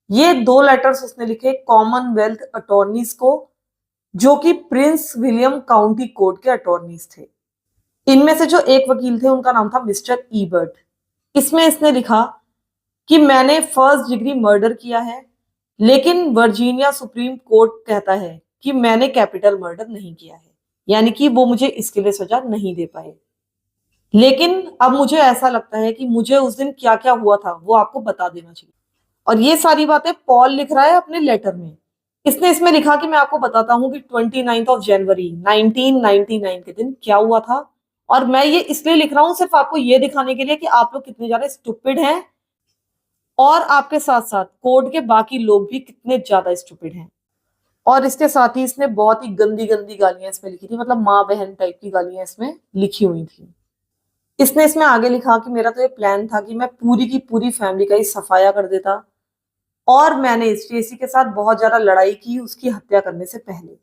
ये 2 लेटर्स उसने लिखे कॉमनवेल्थ अटॉर्नीज को, जो कि प्रिंस विलियम काउंटी कोर्ट के अटॉर्नीज थे। इनमें से जो एक वकील थे उनका नाम था मिस्टर ईबर्ट। इसमें इसने लिखा कि मैंने फर्स्ट डिग्री मर्डर किया है, लेकिन वर्जीनिया सुप्रीम कोर्ट कहता है कि मैंने कैपिटल मर्डर नहीं किया है, यानी कि वो मुझे इसके लिए सजा नहीं दे पाए। लेकिन अब मुझे ऐसा लगता है कि मुझे उस दिन क्या क्या हुआ था वो आपको बता देना चाहिए। और ये सारी बातें पॉल लिख रहा है अपने लेटर में। इसने इसमें लिखा कि मैं आपको बताता हूं कि 29 ऑफ जनवरी 1999 के दिन क्या हुआ था। और मैं ये इसलिए लिख रहा हूं सिर्फ आपको ये दिखाने के लिए कि आप लोग कितने ज्यादा स्टूपिड हैं और आपके साथ साथ कोर्ट के बाकी लोग भी कितने ज्यादा स्टूपिड हैं। और इसके साथ ही इसने बहुत ही गंदी गंदी गालियां इसमें लिखी थी, मतलब माँ बहन टाइप की गालियां इसमें लिखी हुई थी। इसने इसमें आगे लिखा कि मेरा तो ये प्लान था कि मैं पूरी की पूरी फैमिली का ही सफाया कर देता, और मैंने स्टेसी के साथ बहुत ज्यादा लड़ाई की उसकी हत्या करने से पहले।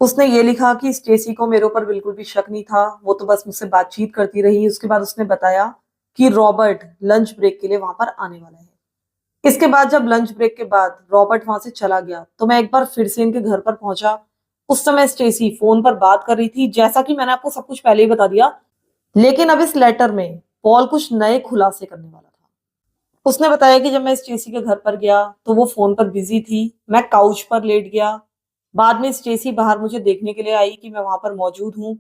उसने ये लिखा कि स्टेसी को मेरे ऊपर बिल्कुल भी शक नहीं था, वो तो बस मुझसे बातचीत करती रही। उसके बाद उसने बताया कि रॉबर्ट लंच ब्रेक के लिए वहां पर आने वाला है। इसके बाद जब लंच ब्रेक के बाद रॉबर्ट वहां से चला गया तो मैं एक बार फिर से इनके घर पर पहुंचा। उस समय स्टेसी फोन पर बात कर रही थी, जैसा कि मैंने आपको सब कुछ पहले ही बता दिया। लेकिन अब इस लेटर में पॉल कुछ नए खुलासे करने वाला था। उसने बताया कि जब मैं स्टेसी के घर पर गया तो वो फोन पर बिजी थी। मैं काउच पर लेट गया। बाद में स्टेसी बाहर मुझे देखने के लिए आई कि मैं वहां पर मौजूद हूँ।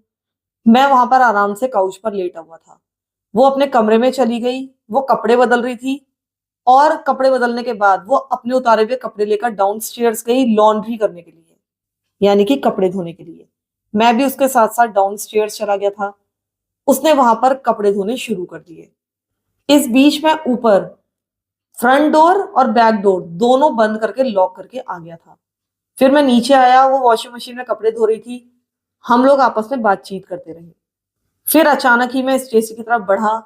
मैं वहां पर आराम से काउच पर लेटा हुआ था। वो अपने कमरे में चली गई। वो कपड़े बदल रही थी और कपड़े बदलने के बाद वो अपने उतारे हुए कपड़े लेकर डाउनस्टेयर्स गई लॉन्ड्री करने के लिए, यानी कि कपड़े धोने के लिए। मैं भी उसके साथ साथ डाउनस्टेयर्स चला गया था। उसने वहां पर कपड़े धोने शुरू कर दिए। इस बीच में ऊपर फ्रंट डोर और बैक डोर दोनों बंद करके लॉक करके आ गया था। फिर मैं नीचे आया, वो वॉशिंग मशीन में कपड़े धो रही थी। हम लोग आपस में बातचीत करते रहे। फिर अचानक ही मैं स्टेसी की तरफ बढ़ा।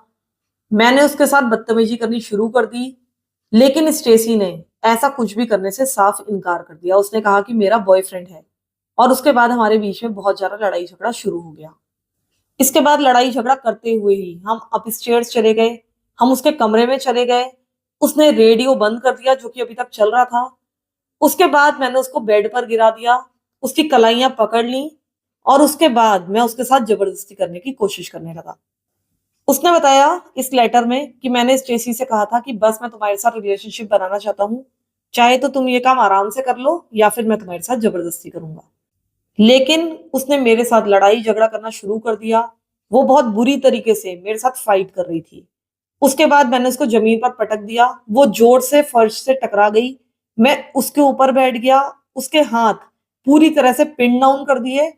मैंने उसके साथ बदतमीजी करनी शुरू कर दी, लेकिन स्टेसी ने ऐसा कुछ भी करने से साफ इनकार कर दिया। उसने कहा कि मेरा बॉयफ्रेंड है। और उसके बाद हमारे बीच में बहुत ज्यादा लड़ाई झगड़ा शुरू हो गया। इसके बाद लड़ाई झगड़ा करते हुए ही हम अपस्टेयर्स चले गए। हम उसके कमरे में चले गए। उसने रेडियो बंद कर दिया जो कि अभी तक चल रहा था। उसके बाद मैंने उसको बेड पर गिरा दिया, उसकी कलाइयां पकड़ ली और उसके बाद मैं उसके साथ जबरदस्ती करने की कोशिश करने लगा। उसने बताया इस लेटर में कि मैंने स्टेसी से कहा था कि बस मैं तुम्हारे साथ रिलेशनशिप बनाना चाहता हूँ, चाहे तो तुम ये काम आराम से कर लो या फिर मैं तुम्हारे साथ जबरदस्ती करूंगा। लेकिन उसने मेरे साथ लड़ाई झगड़ा करना शुरू कर दिया। वो बहुत बुरी तरीके से मेरे साथ फाइट कर रही थी। उसके बाद मैंने उसको जमीन पर पटक दिया। वो जोर से फर्श से टकरा गई। मैं उसके ऊपर बैठ गया। उसके हाथ पूरी तरह से पिन डाउन कर दिए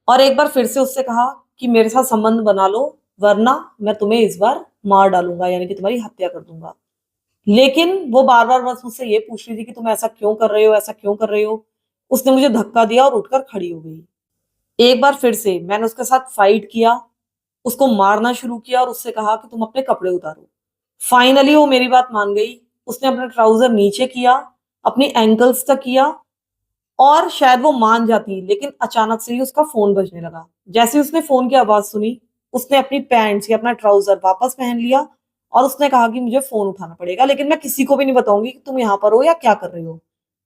और एक बार फिर से उससे कहा कि मेरे साथ संबंध बना लो, वरना मैं तुम्हें इस बार मार डालूंगा, यानी कि तुम्हारी हत्या कर दूंगा। लेकिन वो बार-बार बस मुझसे ये पूछ रही थी कि तुम ऐसा क्यों कर रहे हो, ऐसा क्यों कर रहे हो? उसने मुझे धक्का दिया और उठकर खड़ी हो गई। एक बार फिर से मैंने उसके साथ फाइट किया, उसको मारना शुरू किया और उससे कहा कि तुम अपने कपड़े उतारो। फाइनली वो मेरी बात मान गई। उसने अपना ट्राउज़र नीचे किया, अपनी एंकल्स तक किया और शायद वो मान जाती, लेकिन अचानक से ही उसका फ़ोन बजने लगा। जैसे ही उसने फ़ोन की आवाज़ सुनी, उसने अपनी पैंट्स या अपना ट्राउज़र वापस पहन लिया और उसने कहा कि मुझे फ़ोन उठाना पड़ेगा, लेकिन मैं किसी को भी नहीं बताऊँगी कि तुम यहाँ पर हो या क्या कर रहे हो।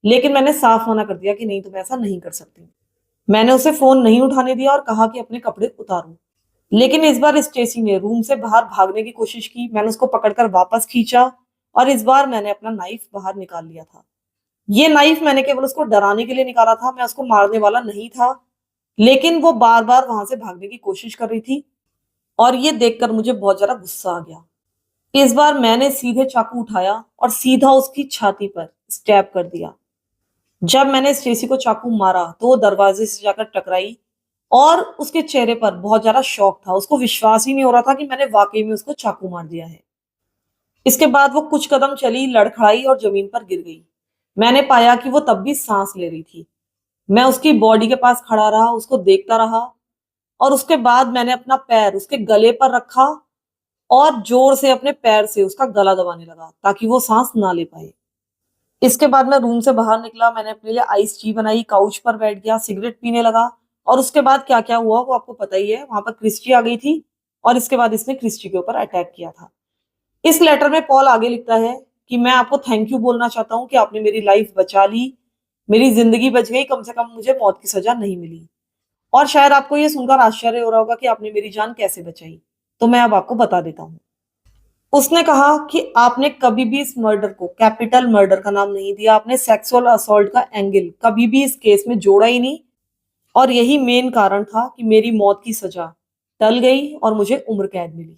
लेकिन मैंने साफ मना कर दिया कि नहीं, तुम ऐसा नहीं कर सकती। मैंने उसे फ़ोन नहीं उठाने दिया और कहा कि अपने कपड़े उतारो। लेकिन इस बार स्टेसी ने रूम से बाहर भागने की कोशिश की। मैंने उसको पकड़कर वापस खींचा और इस बार मैंने अपना नाइफ बाहर निकाल लिया था। ये नाइफ मैंने केवल उसको डराने के लिए निकाला था, मैं उसको मारने वाला नहीं था। लेकिन वो बार-बार वहाँ से भागने की कोशिश कर रही थी और ये देखकर मुझे बहुत ज़्यादा गुस्सा आ गया। इस बार मैंने सीधे चाकू उठाया और सीधा उसकी छाती पर स्टैब कर दिया। जब मैंने स्टेसी को चाकू मारा, तो वो दरवाजे से जाकर टकराई और उसके चेहरे पर बहुत ज़्यादा शॉक था। उसको विश्वास ही नहीं हो रहा था कि मैंने वाक़ई में उसको चाकू मार दिया है। इसके बाद वो कुछ कदम चली, लड़खड़ाई और ज़मीन पर गिर गई। मैंने पाया कि वो तब भी साँस ले रही थी। मैं उसकी बॉडी के पास खड़ा रहा, उसको देखता रहा और उसके बाद मैंने अपना पैर उसके गले पर रखा और ज़ोर से अपने पैर से उसका गला दबाने लगा, ताकि वो साँस ना ले पाए। इसके बाद मैं रूम से बाहर निकला, मैंने अपने लिए आइस टी बनाई, काउच पर बैठ गया, सिगरेट पीने लगा और उसके बाद क्या-क्या हुआ वो आपको पता ही है। वहाँ पर क्रिस्टी आ गई थी और इसके बाद इसने क्रिस्टी के ऊपर अटैक किया था। इस लेटर में पॉल आगे लिखता है कि मैं आपको थैंक यू बोलना चाहता हूँ कि आपने मेरी लाइफ बचा ली, मेरी ज़िंदगी बच गई, कम से कम मुझे मौत की सज़ा नहीं मिली। और शायद आपको ये सुनकर आश्चर्य हो रहा होगा कि आपने मेरी जान कैसे बचाई? तो मैं अब आपको बता देता हूँ। उसने कहा कि आपने कभी भी इस मर्डर को कैपिटल मर्डर का नाम नहीं दिया, आपने सेक्सुअल असॉल्ट का एंगल कभी भी इस केस में जोड़ा ही नहीं और यही मेन कारण था कि मेरी मौत की सज़ा टल गई और मुझे उम्र कैद मिली।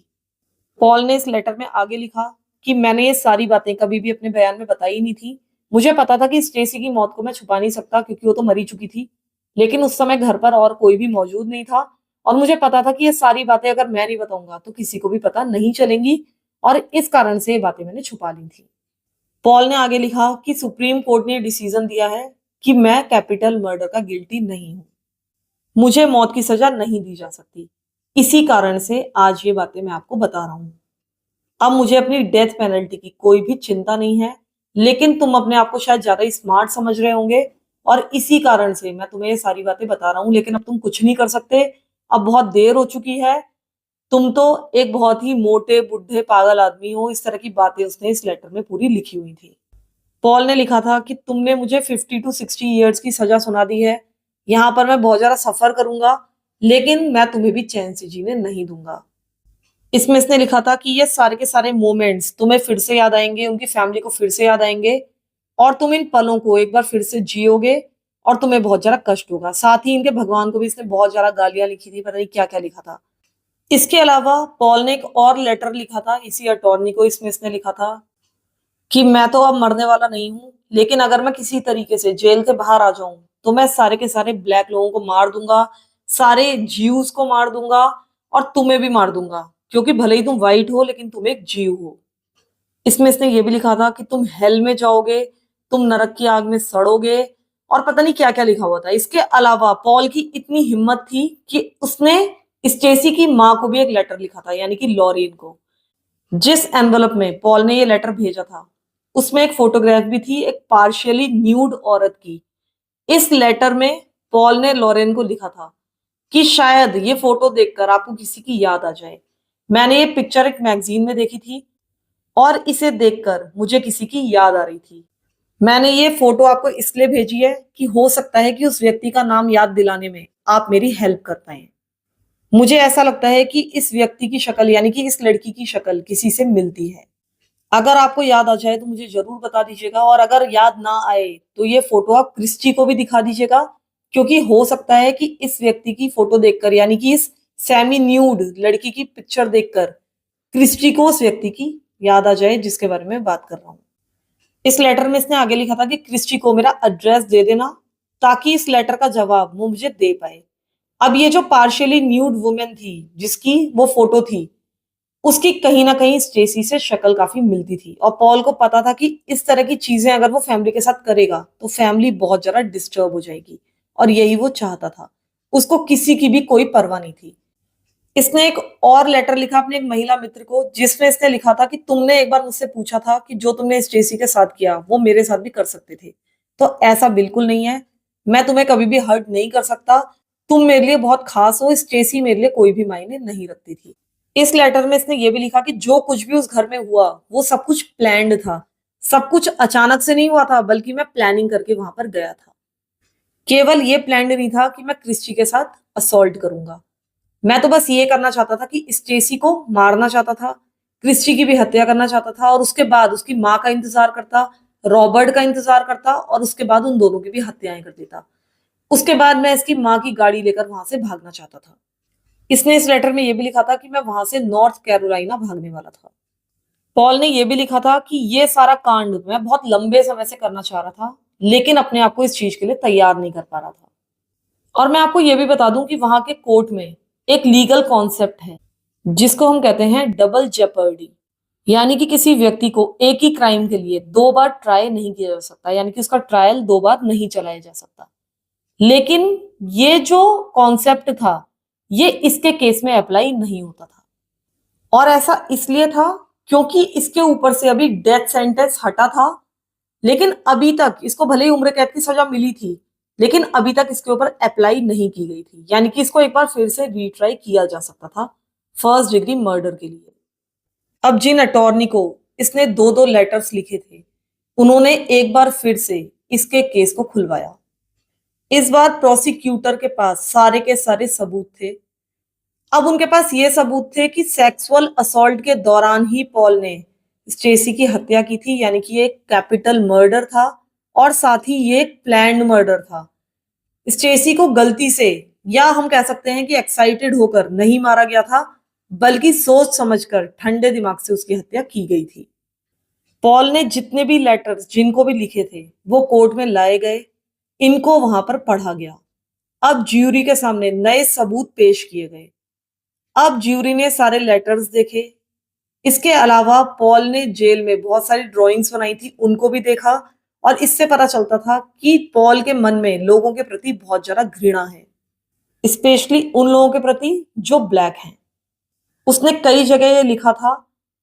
पॉल ने इस लेटर में आगे लिखा कि मैंने ये सारी बातें कभी भी अपने बयान में बताई नहीं थी। मुझे पता था कि स्टेसी की मौत को मैं छुपा नहीं सकता क्योंकि वो तो मरी चुकी थी। लेकिन उस समय घर पर और कोई भी मौजूद नहीं था और मुझे पता था कि ये सारी बातें अगर मैं नहीं बताऊंगा तो किसी को भी पता नहीं चलेंगी और इस कारण से ये बातें मैंने छुपा ली थी। पॉल ने आगे लिखा कि सुप्रीम कोर्ट ने डिसीजन दिया है कि मैं कैपिटल मर्डर का गिल्टी नहीं हूँ। मुझे मौत की सजा नहीं दी जा सकती। इसी कारण से आज ये बातें मैं आपको बता रहा हूँ। अब मुझे अपनी डेथ पेनल्टी की कोई भी चिंता नहीं है, लेकिन तुम अपने आप को शायद ज़्यादा स्मार्ट समझ रहे होंगे और इसी कारण से मैं तुम्हें ये सारी बातें बता रहा हूँ, लेकिन अब तुम कुछ नहीं कर सकते। अब बहुत देर हो चुकी है। तुम तो एक बहुत ही मोटे, बुड्ढे, पागल आदमी हो। इस तरह की बातें उसने इस लेटर में पूरी लिखी हुई थी। पॉल ने लिखा था कि तुमने मुझे 50 टू 60 इयर्स की सज़ा सुना दी है। यहाँ पर मैं बहुत ज़्यादा सफ़र करूँगा, लेकिन मैं तुम्हें भी चैन से जीने नहीं दूँगा। इसमें इसने लिखा था कि ये सारे के सारे मोमेंट्स तुम्हें फिर से याद आएँगे, उनकी फैमिली को फिर से याद आएँगे और तुम इन पलों को एक बार फिर से जियोगे और तुम्हें बहुत ज़्यादा कष्ट होगा। साथ ही इनके भगवान को भी इसने बहुत ज़्यादा गालियाँ लिखी थी, पता नहीं क्या-क्या लिखा था। इसके अलावा पॉल ने एक और लेटर लिखा था इसी अटॉर्नी को, इसमें इसने लिखा था कि मैं तो अब मरने वाला नहीं हूँ, लेकिन अगर मैं किसी तरीके से जेल से बाहर आ जाऊँ, तो मैं सारे के सारे ब्लैक लोगों को मार दूँगा, सारे ज्यूज़ को मार दूँगा और तुम्हें भी मार दूँगा, क्योंकि भले ही तुम व्हाइट हो लेकिन तुम एक ज्यू हो। इसमें इसने ये भी लिखा था कि तुम हेल में जाओगे, तुम नरक की आग में सड़ोगे और पता नहीं क्या-क्या लिखा हुआ था। इसके अलावा पॉल की इतनी हिम्मत थी कि उसने स्टेसी की माँ को भी एक लेटर लिखा था, यानी कि लॉरेन को। जिस एनवेलप में पॉल ने ये लेटर भेजा था, उसमें एक फोटोग्राफ भी थी एक पार्शियली न्यूड औरत की। इस लेटर में पॉल ने लॉरेन को लिखा था कि शायद ये फोटो देखकर आपको किसी की याद आ जाए। मैंने ये पिक्चर एक मैगजीन में देखी थी और इसे देखकर मुझे किसी की याद आ रही थी। मैंने ये फोटो आपको इसलिए भेजी है कि हो सकता है कि उस व्यक्ति का नाम याद दिलाने में आप मेरी हेल्प कर पाएँ। मुझे ऐसा लगता है कि इस व्यक्ति की शक्ल यानी कि इस लड़की की शक्ल किसी से मिलती है। अगर आपको याद आ जाए तो मुझे ज़रूर बता दीजिएगा और अगर याद ना आए तो ये फ़ोटो आप क्रिस्टी को भी दिखा दीजिएगा, क्योंकि हो सकता है कि इस व्यक्ति की फ़ोटो देखकर यानी कि इस सेमी न्यूड लड़की की पिक्चर देखकर क्रिस्टी को उस व्यक्ति की याद आ जाए जिसके बारे में बात कर रहा हूँ। इस लेटर में इसने आगे लिखा था कि क्रिस्टी को मेरा एड्रेस दे देना ताकि इस लेटर का जवाब वो मुझे दे पाए। अब ये जो पार्शियली न्यूड वुमन थी जिसकी वो फ़ोटो थी, उसकी कहीं ना कहीं स्टेसी से शक्ल काफी मिलती थी और पॉल को पता था कि इस तरह की चीजें अगर वो फैमिली के साथ करेगा तो फैमिली बहुत ज्यादा डिस्टर्ब हो जाएगी, और यही वो चाहता था। उसको किसी की भी कोई परवाह नहीं थी। इसने एक और लेटर लिखा अपने एक महिला मित्र को, जिसमें इसने लिखा था कि तुमने एक बार मुझसे पूछा था कि जो तुमने स्टेसी के साथ किया वो मेरे साथ भी कर सकते थे, तो ऐसा बिल्कुल नहीं है। मैं तुम्हें कभी भी हर्ट नहीं कर सकता। तुम मेरे लिए बहुत खास हो, स्टेसी मेरे लिए कोई भी मायने नहीं रखती थी। इस लेटर में इसने ये भी लिखा कि जो कुछ भी उस घर में हुआ वो सब कुछ प्लान्ड था। सब कुछ अचानक से नहीं हुआ था, बल्कि मैं प्लानिंग करके वहां पर गया था। केवल ये प्लान्ड नहीं था कि मैं क्रिस्टी के साथ असॉल्ट करूंगा। मैं तो बस ये करना चाहता था कि स्टेसी को मारना चाहता था, क्रिस्टी की भी हत्या करना चाहता था, और उसके बाद उसकी माँ का इंतजार करता, रॉबर्ट का इंतजार करता, और उसके बाद उन दोनों की भी हत्याएं कर देता। उसके बाद मैं इसकी माँ की गाड़ी लेकर वहां से भागना चाहता था। इसने इस लेटर में यह भी लिखा था कि मैं वहां से नॉर्थ कैरोलिना भागने वाला था। पॉल ने यह भी लिखा था कि ये सारा कांड मैं बहुत लंबे समय से करना चाह रहा था, लेकिन अपने आप को इस चीज के लिए तैयार नहीं कर पा रहा था। और मैं आपको यह भी बता दूं कि वहां के कोर्ट में एक लीगल कॉन्सेप्ट है जिसको हम कहते हैं डबल जेपर्डी। यानी कि किसी व्यक्ति को एक ही क्राइम के लिए दो बार ट्राई नहीं किया जा सकता, यानी कि उसका ट्रायल दो बार नहीं चलाया जा सकता। लेकिन ये जो कॉन्सेप्ट था ये इसके केस में अप्लाई नहीं होता था। और ऐसा इसलिए था क्योंकि इसके ऊपर से अभी डेथ सेंटेंस हटा था, लेकिन अभी तक इसको भले ही उम्र कैद की सजा मिली थी, लेकिन अभी तक इसके ऊपर अप्लाई नहीं की गई थी। यानी कि इसको एक बार फिर से रीट्राई किया जा सकता था फर्स्ट डिग्री मर्डर के लिए। अब जिन अटॉर्नी को इसने दो दो लेटर्स लिखे थे, उन्होंने एक बार फिर से इसके केस को खुलवाया। इस बार प्रोसिक्यूटर के पास सारे के सारे सबूत थे। अब उनके पास ये सबूत थे कि सेक्सुअल असॉल्ट के दौरान ही पॉल ने स्टेसी की हत्या की थी, यानी कि ये एक कैपिटल मर्डर था, और साथ ही ये एक प्लान्ड मर्डर था। स्टेसी को गलती से, या हम कह सकते हैं कि एक्साइटेड होकर नहीं मारा गया था, बल्कि सोच समझकर ठंडे दिमाग से उसकी हत्या की गई थी। पॉल ने जितने भी लेटर्स जिनको भी लिखे थे वो कोर्ट में लाए गए, इनको वहां पर पढ़ा गया। अब ज्यूरी के सामने नए सबूत पेश किए गए। अब ज्यूरी ने सारे लेटर्स देखे। इसके अलावा पॉल ने जेल में बहुत सारी ड्राइंग्स बनाई थी, उनको भी देखा, और इससे पता चलता था कि पॉल के मन में लोगों के प्रति बहुत ज्यादा घृणा है, स्पेशली उन लोगों के प्रति जो ब्लैक हैं। उसने कई जगह ये लिखा था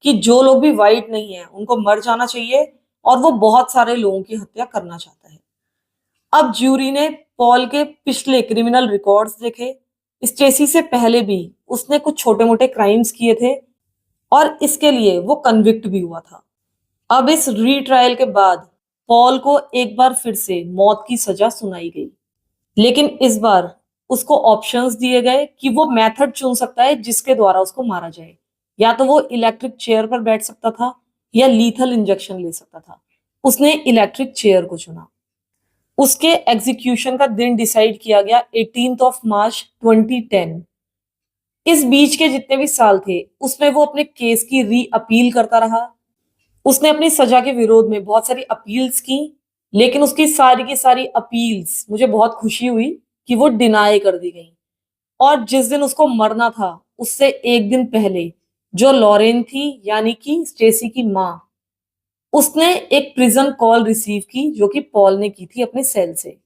कि जो लोग भी वाइट नहीं है उनको मर जाना चाहिए, और वो बहुत सारे लोगों की हत्या करना चाहता है। अब ज्यूरी ने पॉल के पिछले क्रिमिनल रिकॉर्ड्स देखे। स्टेसी से पहले भी उसने कुछ छोटे मोटे क्राइम्स किए थे, और इसके लिए वो कन्विक्ट भी हुआ था। अब इस रीट्रायल के बाद पॉल को एक बार फिर से मौत की सजा सुनाई गई, लेकिन इस बार उसको ऑप्शंस दिए गए कि वो मेथड चुन सकता है जिसके द्वारा उसको मारा जाए। या तो वो इलेक्ट्रिक चेयर पर बैठ सकता था या लीथल इंजेक्शन ले सकता था। उसने इलेक्ट्रिक चेयर को चुना। उसके एग्जीक्यूशन का दिन डिसाइड किया गया 18 मार्च 2010। इस बीच के जितने भी साल थे उसमें वो अपने केस की री अपील करता रहा। उसने अपनी सजा के विरोध में बहुत सारी अपील्स की, लेकिन उसकी सारी की सारी अपील्स, मुझे बहुत खुशी हुई कि वो डिनाई कर दी गई। और जिस दिन उसको मरना था उससे एक दिन पहले जो लॉरेन थी, यानी कि स्टेसी की माँ, उसने एक प्रिजन कॉल रिसीव की जो कि पॉल ने की थी अपने सेल से।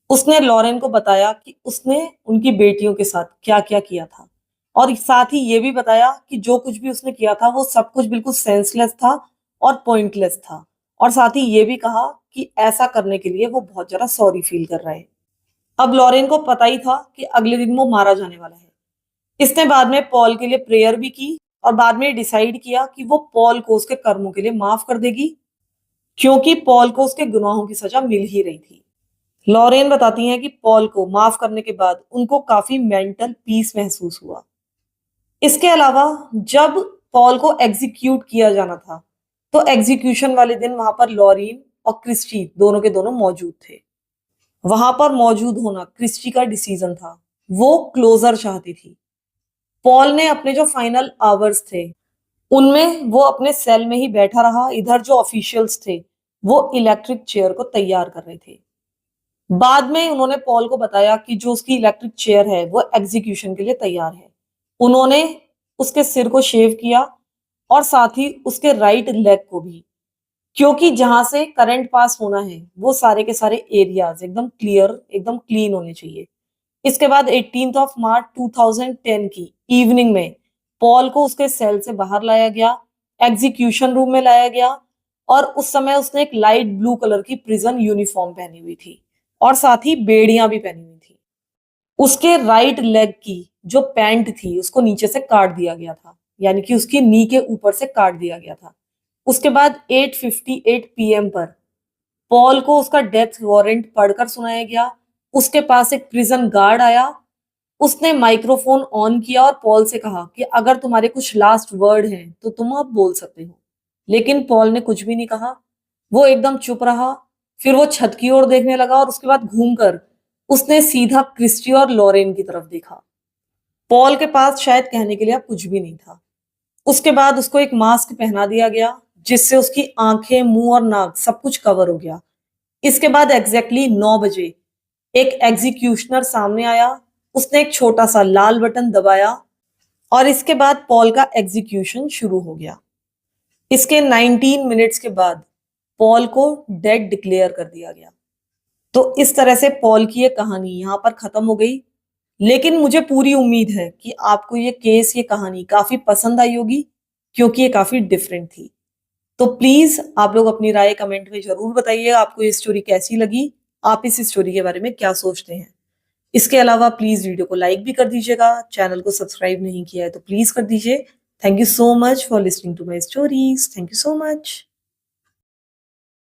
उसने लॉरेन को बताया कि उसने उनकी बेटियों के साथ क्या क्या किया था, और साथ ही ये भी बताया कि जो कुछ भी उसने किया था वो सब कुछ बिल्कुल सेंसलेस था और पॉइंटलेस था। और साथ ही ये भी कहा कि ऐसा करने के लिए वो बहुत ज्यादा सॉरी फील कर रहा है। अब लॉरेन को पता ही था कि अगले दिन वो मारा जाने वाला है। इसने बाद में पॉल के लिए प्रेयर भी की, और बाद में डिसाइड किया कि वो पॉल को उसके कर्मों के लिए माफ कर देगी, क्योंकि पॉल को उसके गुनाहों की सजा मिल ही रही थी। लॉरेन बताती हैं कि पॉल को माफ करने के बाद उनको काफी मेंटल पीस महसूस हुआ। इसके अलावा जब पॉल को एग्जीक्यूट किया जाना था तो एग्जीक्यूशन वाले दिन वहां पर लॉरेन और क्रिस्टी दोनों के दोनों मौजूद थे। वहां पर मौजूद होना क्रिस्टी का डिसीजन था। वो क्लोजर चाहती थी। पॉल ने अपने जो फाइनल आवर्स थे उनमें वो अपने सेल में ही बैठा रहा। इधर जो ऑफिशियल्स थे वो इलेक्ट्रिक चेयर को तैयार कर रहे थे। बाद में उन्होंने पॉल को बताया कि जो उसकी इलेक्ट्रिक चेयर है वो एग्जीक्यूशन के लिए तैयार है। उन्होंने उसके सिर को शेव किया और साथ ही उसके राइट लेग को भी, क्योंकि जहां से करंट पास होना है वो सारे के सारे एरियाज एकदम क्लियर, एकदम क्लीन होने चाहिए। इसके बाद 18th ऑफ मार्च 2010 की इवनिंग में पॉल को उसके सेल से बाहर लाया गया, एग्जीक्यूशन रूम में लाया गया और उस समय उसने एक लाइट ब्लू कलर की प्रिजन यूनिफॉर्म पहनी हुई थी और साथ ही बेड़ियां भी पहनी हुई थी। उसके राइट लेग की जो पैंट थी उसको नीचे से काट दिया गया था, यानी कि उसकी नी के ऊपर से काट दिया गया था। उसके बाद 8:58 पीएम पर पॉल को उसका डेथ वारंट पढ़कर सुनाया गया। उसके पास एक प्रिजन गार्ड आया, उसने माइक्रोफोन ऑन किया और पॉल से कहा कि अगर तुम्हारे कुछ लास्ट वर्ड हैं तो तुम अब बोल सकते हो। लेकिन पॉल ने कुछ भी नहीं कहा, वो एकदम चुप रहा। फिर वो छत की ओर देखने लगा और उसके बाद घूमकर उसने सीधा क्रिस्टी और लॉरेन की तरफ देखा। पॉल के पास शायद कहने के लिए अब कुछ भी नहीं था। उसके बाद उसको एक मास्क पहना दिया गया जिससे उसकी आंखें, मुंह और नाक सब कुछ कवर हो गया। इसके बाद एग्जैक्टली 9 बजे एक एग्जीक्यूशनर सामने आया, उसने एक छोटा सा लाल बटन दबाया और इसके बाद पॉल का एग्जीक्यूशन शुरू हो गया। इसके 19 मिनट्स के बाद पॉल को डेड डिक्लेयर कर दिया गया। तो इस तरह से पॉल की ये कहानी यहाँ पर खत्म हो गई। लेकिन मुझे पूरी उम्मीद है कि आपको ये केस, ये कहानी काफी पसंद आई होगी, क्योंकि ये काफी डिफरेंट थी। तो प्लीज आप लोग अपनी राय कमेंट में जरूर बताइए, आपको ये स्टोरी कैसी लगी, आप इस स्टोरी के बारे में क्या सोचते हैं। इसके अलावा प्लीज वीडियो को लाइक भी कर दीजिएगा, चैनल को सब्सक्राइब नहीं किया है तो प्लीज कर दीजिए। Thank you so much for listening to my stories. Thank you so much.